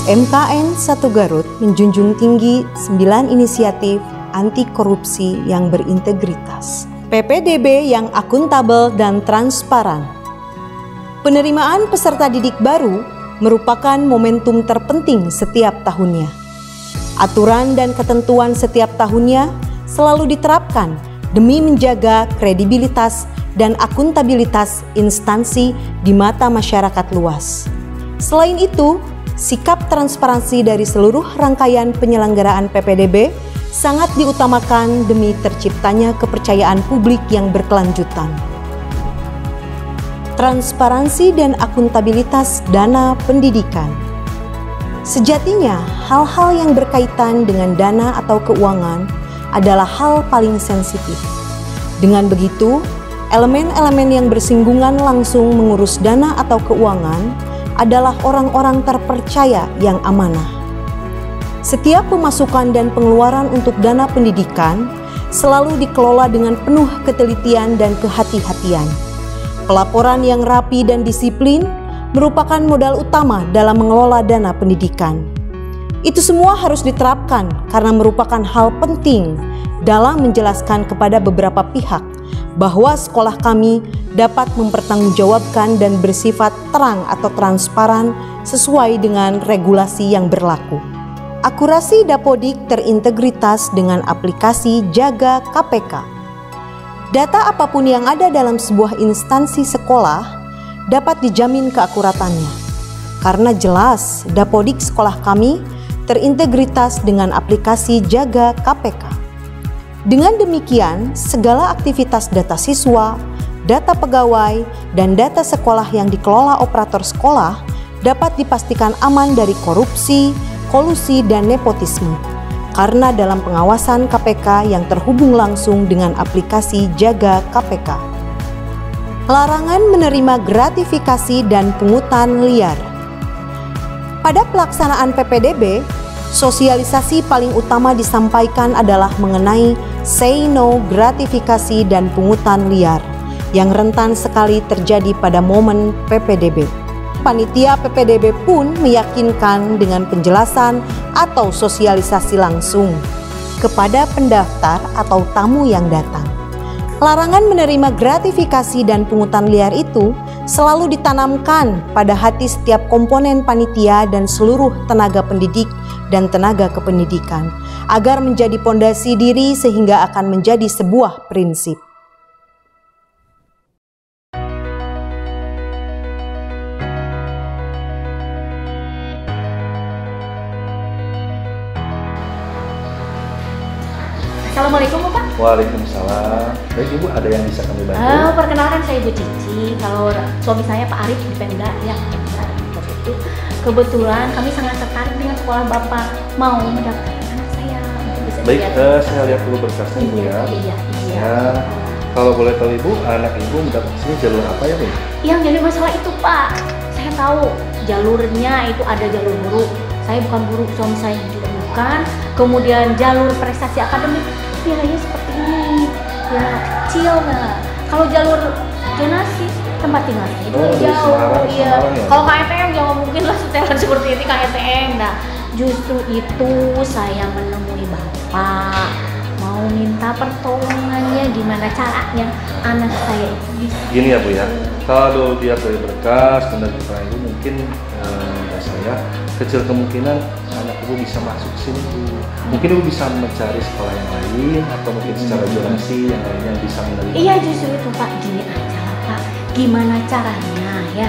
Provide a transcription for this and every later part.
MKN 1 Garut menjunjung tinggi 9 inisiatif anti korupsi yang berintegritas, PPDB yang akuntabel dan transparan. Penerimaan peserta didik baru merupakan momentum terpenting setiap tahunnya. Aturan dan ketentuan setiap tahunnya selalu diterapkan demi menjaga kredibilitas dan akuntabilitas instansi di mata masyarakat luas. Selain itu, sikap transparansi dari seluruh rangkaian penyelenggaraan PPDB sangat diutamakan demi terciptanya kepercayaan publik yang berkelanjutan. Transparansi dan akuntabilitas dana pendidikan. Sejatinya, hal-hal yang berkaitan dengan dana atau keuangan adalah hal paling sensitif. Dengan begitu, elemen-elemen yang bersinggungan langsung mengurus dana atau keuangan adalah orang-orang terpercaya yang amanah. Setiap pemasukan dan pengeluaran untuk dana pendidikan selalu dikelola dengan penuh ketelitian dan kehati-hatian. Pelaporan yang rapi dan disiplin merupakan modal utama dalam mengelola dana pendidikan. Itu semua harus diterapkan karena merupakan hal penting dalam menjelaskan kepada beberapa pihak bahwa sekolah kami dapat mempertanggungjawabkan dan bersifat terang atau transparan sesuai dengan regulasi yang berlaku. Akurasi Dapodik terintegritas dengan aplikasi Jaga KPK. Data apapun yang ada dalam sebuah instansi sekolah dapat dijamin keakuratannya. Karena jelas Dapodik sekolah kami terintegritas dengan aplikasi Jaga KPK. Dengan demikian, segala aktivitas data siswa, data pegawai, dan data sekolah yang dikelola operator sekolah dapat dipastikan aman dari korupsi, kolusi, dan nepotisme. Karena dalam pengawasan KPK yang terhubung langsung dengan aplikasi Jaga KPK. Larangan menerima gratifikasi dan pungutan liar. Pada pelaksanaan PPDB, sosialisasi paling utama disampaikan adalah mengenai say no gratifikasi dan pungutan liar yang rentan sekali terjadi pada momen PPDB. Panitia PPDB pun meyakinkan dengan penjelasan atau sosialisasi langsung kepada pendaftar atau tamu yang datang. Larangan menerima gratifikasi dan pungutan liar itu selalu ditanamkan pada hati setiap komponen panitia dan seluruh tenaga pendidik dan tenaga kependidikan agar menjadi pondasi diri sehingga akan menjadi sebuah prinsip. Assalamualaikum Bapak. Waalaikumsalam. Baik Ibu, ada yang bisa kami bantu? Perkenalkan saya Ibu Cici. Kalau suami saya Pak Arif di Pemda ya. Itu kebetulan kami sangat tertarik dengan sekolah Bapak, mau mendaftarkan anak saya. Bisa baik, saya lihat dulu berkasnya Ibu ya. Iya. Ya, kalau boleh tahu Ibu, anak Ibu mendaftar sini jalur apa ya Bu? Yang jadi masalah itu Pak, saya tahu jalurnya itu ada jalur guru. Saya bukan guru, suami saya juga bukan. Kemudian jalur prestasi akademik nilainya seperti ini, ya kecil nah. Kalau jalur zonasi tempat tinggalnya itu jauh, ya. Kalau KTM jangan mungkin lah setelan seperti ini KTM. Nah, justru itu saya menemui Bapak, mau minta pertolongannya gimana caranya anak saya itu bisa. Gini ya Bu ya, kalau dia dari berkas benar keterangan Ibu mungkin saya kecil kemungkinan anak Ibu bisa masuk sini Bu. Mungkin Ibu bisa mencari sekolah yang lain atau mungkin secara zonasi yang lainnya bisa menerima. Iya justru itu Pak, gini aja lah Pak, gimana caranya ya,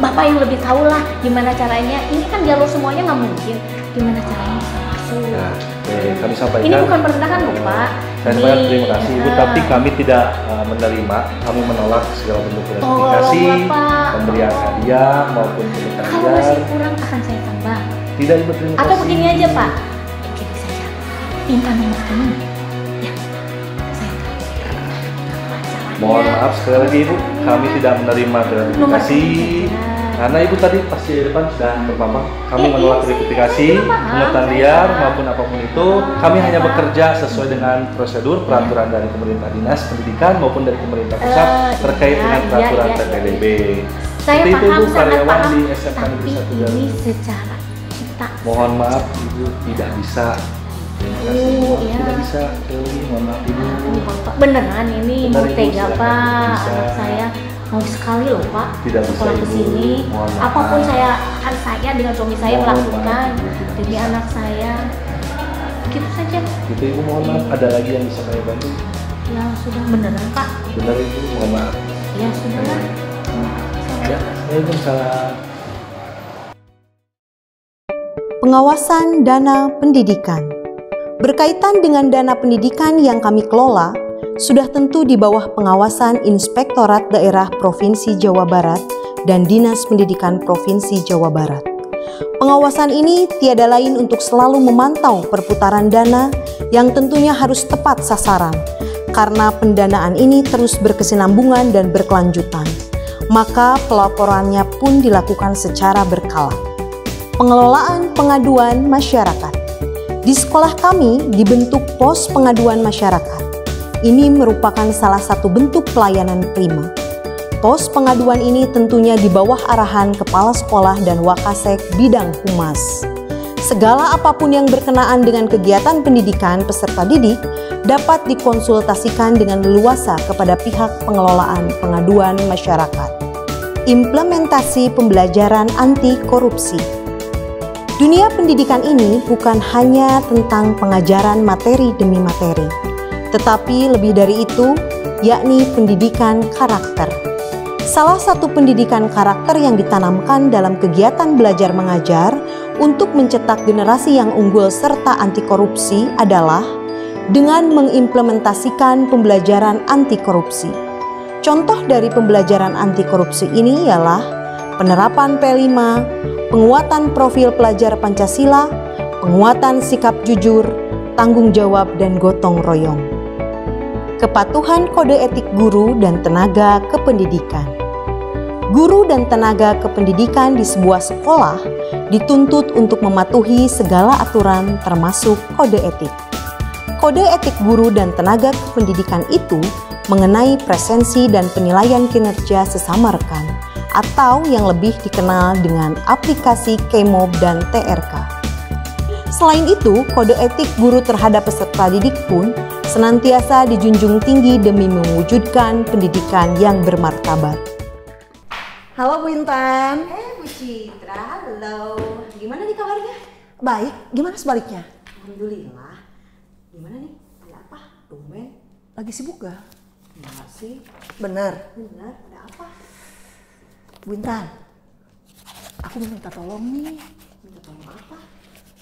Bapak yang lebih tahu lah gimana caranya. Ini kan jalur semuanya nggak mungkin, gimana caranya bisa masuk. Ya, kami sampaikan. Ini bukan merendahkan loh Pak. Saya sampaikan terima kasih Ibu, tapi kami tidak menerima, kami menolak segala bentuk gratifikasi, pemberian hadiah maupun pungutan liar. Kalau masih kurang akan saya tambah. Tidak Ibu, terima kasih. Atau begini aja Pak, gini saja, minta nomor teman. Ya, saya mohon maaf sekali lagi Ibu, kami tidak menerima gratifikasi. Karena Ibu tadi pasti di depan sudah berpapang, kami menolak gratifikasi, pungutan liar maupun apapun itu. Kami hanya bekerja sesuai dengan prosedur peraturan dari pemerintah dinas pendidikan maupun dari pemerintah pusat terkait dengan peraturan PPDB. Saya itu paham, Bu, sangat karyawan paham, di SMK Negeri 1 tapi ini secara Tak. Mohon maaf Ibu tidak bisa. Terima kasih. Iya. Tidak bisa. Mohon maaf Ibu. Pak, beneran ini Benar, mau Ibu, tega silakan. Pak, Bisa. anak saya mau sekali loh Pak. Tidak bisa, sekolah Ibu. kesini, Mohon maaf. apapun saya dengan suami saya Mohon melakukan maaf, Ibu. Tidak demi bisa. anak saya. Gitu saja. Gitu Ibu, mohon maaf. Ada lagi yang bisa saya bantu? Ya sudah beneran Pak. Benar Ibu, mohon maaf. Ya sudah lah. Ya, Waalaikumsalam. Pengawasan dana pendidikan. Berkaitan dengan dana pendidikan yang kami kelola, sudah tentu di bawah pengawasan Inspektorat Daerah Provinsi Jawa Barat dan Dinas Pendidikan Provinsi Jawa Barat. Pengawasan ini tiada lain untuk selalu memantau perputaran dana yang tentunya harus tepat sasaran, karena pendanaan ini terus berkesinambungan dan berkelanjutan. Maka pelaporannya pun dilakukan secara berkala. Pengelolaan pengaduan masyarakat. Di sekolah kami dibentuk pos pengaduan masyarakat. Ini merupakan salah satu bentuk pelayanan prima. Pos pengaduan ini tentunya di bawah arahan Kepala Sekolah dan Wakasek bidang Humas. Segala apapun yang berkenaan dengan kegiatan pendidikan peserta didik dapat dikonsultasikan dengan leluasa kepada pihak pengelolaan pengaduan masyarakat. Implementasi pembelajaran anti korupsi. Dunia pendidikan ini bukan hanya tentang pengajaran materi demi materi, tetapi lebih dari itu, yakni pendidikan karakter. Salah satu pendidikan karakter yang ditanamkan dalam kegiatan belajar mengajar untuk mencetak generasi yang unggul serta anti korupsi adalah dengan mengimplementasikan pembelajaran anti korupsi. Contoh dari pembelajaran anti korupsi ini ialah penerapan P5, penguatan profil pelajar Pancasila, penguatan sikap jujur, tanggung jawab dan gotong royong. Kepatuhan kode etik guru dan tenaga kependidikan. Guru dan tenaga kependidikan di sebuah sekolah dituntut untuk mematuhi segala aturan termasuk kode etik. Kode etik guru dan tenaga kependidikan itu mengenai presensi dan penilaian kinerja sesama rekan, atau yang lebih dikenal dengan aplikasi KMOB dan TRK. Selain itu, kode etik guru terhadap peserta didik pun senantiasa dijunjung tinggi demi mewujudkan pendidikan yang bermartabat. Halo Bu Intan. Bu Citra, halo. Gimana nih kabarnya? Baik, gimana sebaliknya? Alhamdulillah. Gimana nih? Ada apa? Tumben. Lagi sibuk gak? Enggak sih. Bener. Benar, ada apa? Bu Intan, aku mau minta tolong nih. Minta tolong apa?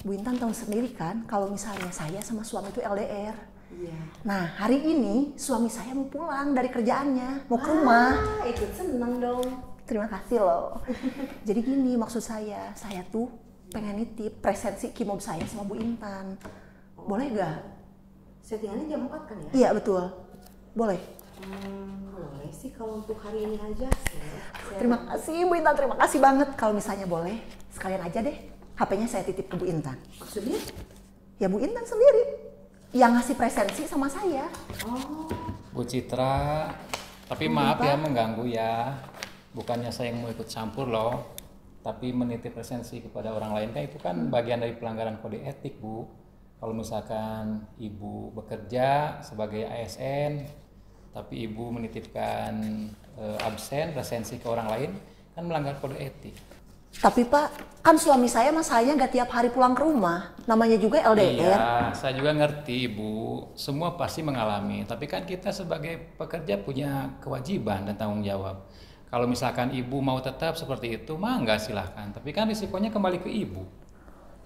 Bu Intan tahu sendiri kan kalau misalnya saya sama suami itu LDR. Iya. Nah, hari ini suami saya mau pulang dari kerjaannya, mau ke rumah. Ikut seneng dong. Terima kasih loh. Jadi gini maksud saya tuh pengen nitip presensi KMOB saya sama Bu Intan. Boleh gak? Settingannya jam 4 kan ya? Iya betul. Boleh. Boleh sih kalau untuk hari ini aja. Terima kasih Bu Intan, terima kasih banget. Kalau misalnya boleh, sekalian aja deh HP-nya saya titip ke Bu Intan. Maksudnya? Ya Bu Intan sendiri yang ngasih presensi sama saya. Oh. Bu Citra, tapi maaf ya mengganggu ya. Bukannya saya yang mau ikut campur loh, tapi menitip presensi kepada orang lain kan itu kan bagian dari pelanggaran kode etik Bu. Kalau misalkan Ibu bekerja sebagai ASN, tapi Ibu menitipkan absen presensi ke orang lain, kan melanggar kode etik. Tapi Pak, kan suami saya masalahnya gak tiap hari pulang ke rumah, namanya juga LDR. Iya, saya juga ngerti Ibu, semua pasti mengalami. Tapi kan kita sebagai pekerja punya kewajiban dan tanggung jawab. Kalau misalkan Ibu mau tetap seperti itu, mah enggak silahkan. Tapi kan risikonya kembali ke Ibu.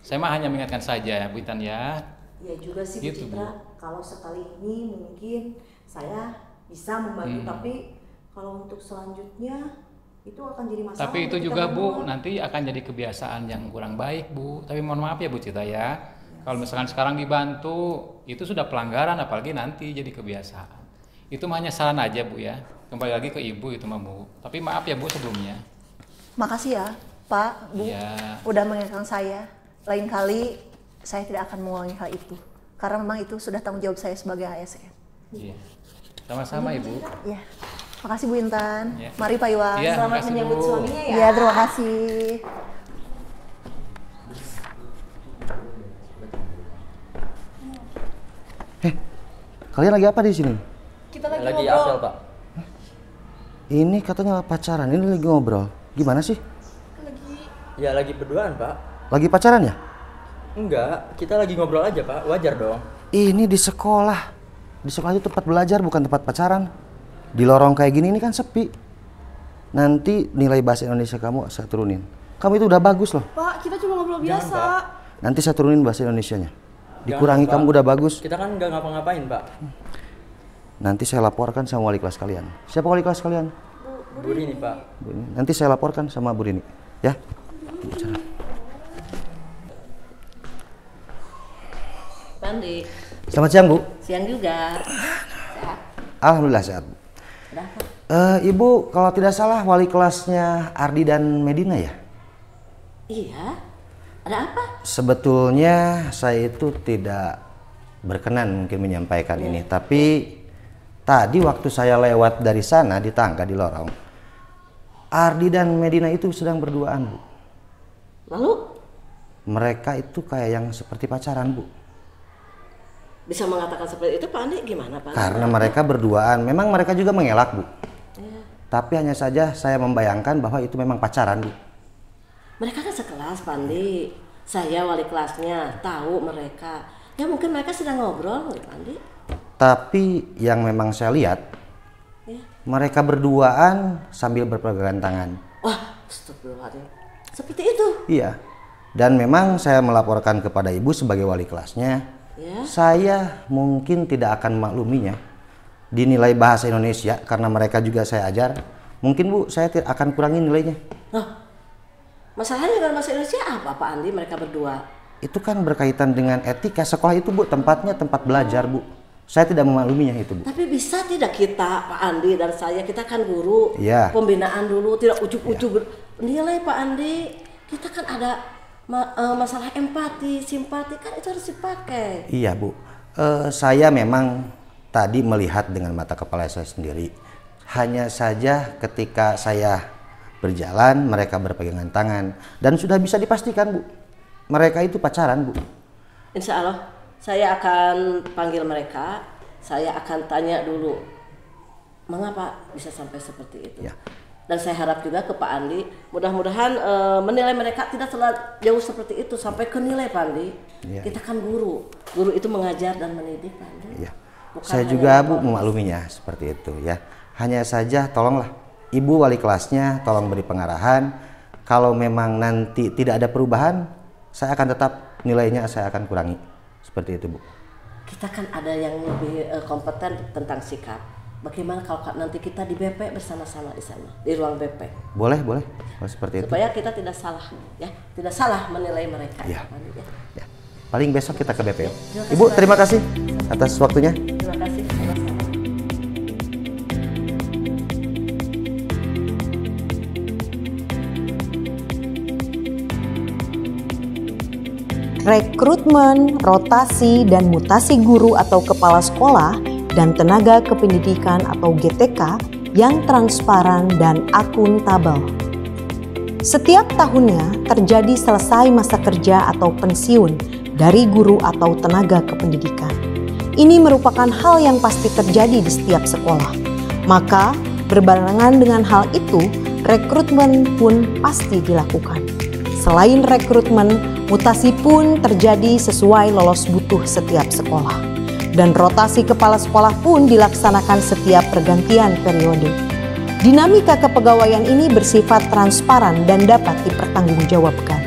Saya mah hanya mengingatkan saja ya Bu Intan ya. Ya juga sih Gitu, Bu Citra, kalau sekali ini mungkin saya bisa membantu, tapi kalau untuk selanjutnya itu akan jadi masalah. Tapi itu untuk juga kita Bu, berdua. nanti akan jadi kebiasaan yang kurang baik Bu. Tapi mohon maaf ya Bu Citra ya. Kalau misalkan sekarang dibantu, itu sudah pelanggaran, apalagi nanti jadi kebiasaan. Itu hanya saran aja Bu ya. Kembali lagi ke Ibu itu mah Bu. Tapi maaf ya Bu sebelumnya. Makasih ya Pak, Bu, Iya. udah mengingatkan saya. Lain kali saya tidak akan mengulangi hal itu. Karena memang itu sudah tanggung jawab saya sebagai ASN. Iya. Sama-sama Ibu. Ya, makasih Bu Intan. Ya. Mari Pak Iwan. Iya, Selamat makasih, menyambut Bu. suaminya ya. Iya, terima kasih. Kalian lagi apa di sini? Kita lagi apel, Pak. Ini katanya pacaran, ini lagi ngobrol. Gimana sih? Lagi berduaan, Pak. Lagi pacaran ya? Enggak, kita lagi ngobrol aja, Pak. Wajar dong. Ini di sekolah. Di sekolah itu tempat belajar, bukan tempat pacaran. Di lorong kayak gini ini kan sepi. Nanti nilai bahasa Indonesia kamu saya turunin. Kamu itu udah bagus loh. Pak, kita cuma ngobrol biasa. Nanti saya turunin bahasa Indonesianya. Dikurangi, Jangan, kamu Pak. udah bagus. Kita kan nggak ngapa-ngapain, Pak. Nanti saya laporkan sama wali kelas kalian. Siapa wali kelas kalian? Bu Rini, Pak. Bu Rini. Nanti saya laporkan sama Bu Rini. Ya. Bicara. Pandi. Selamat siang, Bu. Siang juga. Sehat? Alhamdulillah sehat, Bu. Ibu, kalau tidak salah wali kelasnya Ardi dan Medina ya? Iya. Ada apa? Sebetulnya saya itu tidak berkenan mungkin menyampaikan ini, tapi tadi waktu saya lewat dari sana di tangga di lorong, Ardi dan Medina itu sedang berduaan, Bu. Lalu? Mereka itu kayak yang seperti pacaran, Bu. Bisa mengatakan seperti itu, Pak Andi? Gimana, Pak? Karena mereka berduaan, memang mereka juga mengelak, Bu. Tapi hanya saja saya membayangkan bahwa itu memang pacaran, Bu. Mereka kan sekelas, Pak Andi. Saya wali kelasnya, tahu mereka. Ya mungkin mereka sedang ngobrol, Pak Andi. Tapi yang memang saya lihat, mereka berduaan sambil berpegangan tangan. Wah, astagfirullahaladzim. Seperti itu? Iya. Dan memang saya melaporkan kepada ibu sebagai wali kelasnya. Ya. Saya mungkin tidak akan makluminya di nilai bahasa Indonesia karena mereka juga saya ajar. Mungkin Bu, saya akan kurangi nilainya. Nah, masalahnya dengan bahasa Indonesia apa, Pak Andi, mereka berdua? Itu kan berkaitan dengan etika sekolah itu, Bu. Tempatnya tempat belajar, Bu. Saya tidak memakluminya itu, Bu. Tapi bisa tidak kita, Pak Andi dan saya, kita kan guru, pembinaan dulu, tidak ujuk-ujuk nilai, Pak Andi. Kita kan ada masalah empati, simpati, kan itu harus dipakai. Iya, Bu. Saya memang tadi melihat dengan mata kepala saya sendiri. Hanya saja ketika saya berjalan, mereka berpegangan tangan. Dan sudah bisa dipastikan, Bu, mereka itu pacaran, Bu. Insya Allah, saya akan panggil mereka. Saya akan tanya dulu, mengapa bisa sampai seperti itu. Ya. Dan saya harap juga ke Pak Andi, mudah-mudahan menilai mereka tidak terlalu jauh seperti itu, sampai ke nilai, Pak Andi. Ya. Kita kan guru itu mengajar dan mendidik, Pak Andi. Ya. Saya juga, Bu, memakluminya seperti itu ya. Hanya saja tolonglah Ibu wali kelasnya tolong beri pengarahan. Kalau memang nanti tidak ada perubahan, saya akan tetap nilainya saya akan kurangi. Seperti itu, Bu. Kita kan ada yang lebih kompeten tentang sikap. Bagaimana kalau nanti kita di BP bersama-sama di sana, di ruang BP? Boleh. Oh, seperti Supaya itu. kita tidak salah, ya, tidak salah menilai mereka. Ya. Ya. Paling besok kita ke BP. Ya, Ibu, terima kasih atas waktunya. Terima kasih. Sama-sama. Rekrutmen, rotasi, dan mutasi guru atau kepala sekolah dan tenaga kependidikan atau GTK yang transparan dan akuntabel. Setiap tahunnya terjadi selesai masa kerja atau pensiun dari guru atau tenaga kependidikan. Ini merupakan hal yang pasti terjadi di setiap sekolah. Maka berbarengan dengan hal itu, rekrutmen pun pasti dilakukan. Selain rekrutmen, mutasi pun terjadi sesuai lolos butuh setiap sekolah. Dan rotasi kepala sekolah pun dilaksanakan setiap pergantian periode. Dinamika kepegawaian ini bersifat transparan dan dapat dipertanggungjawabkan.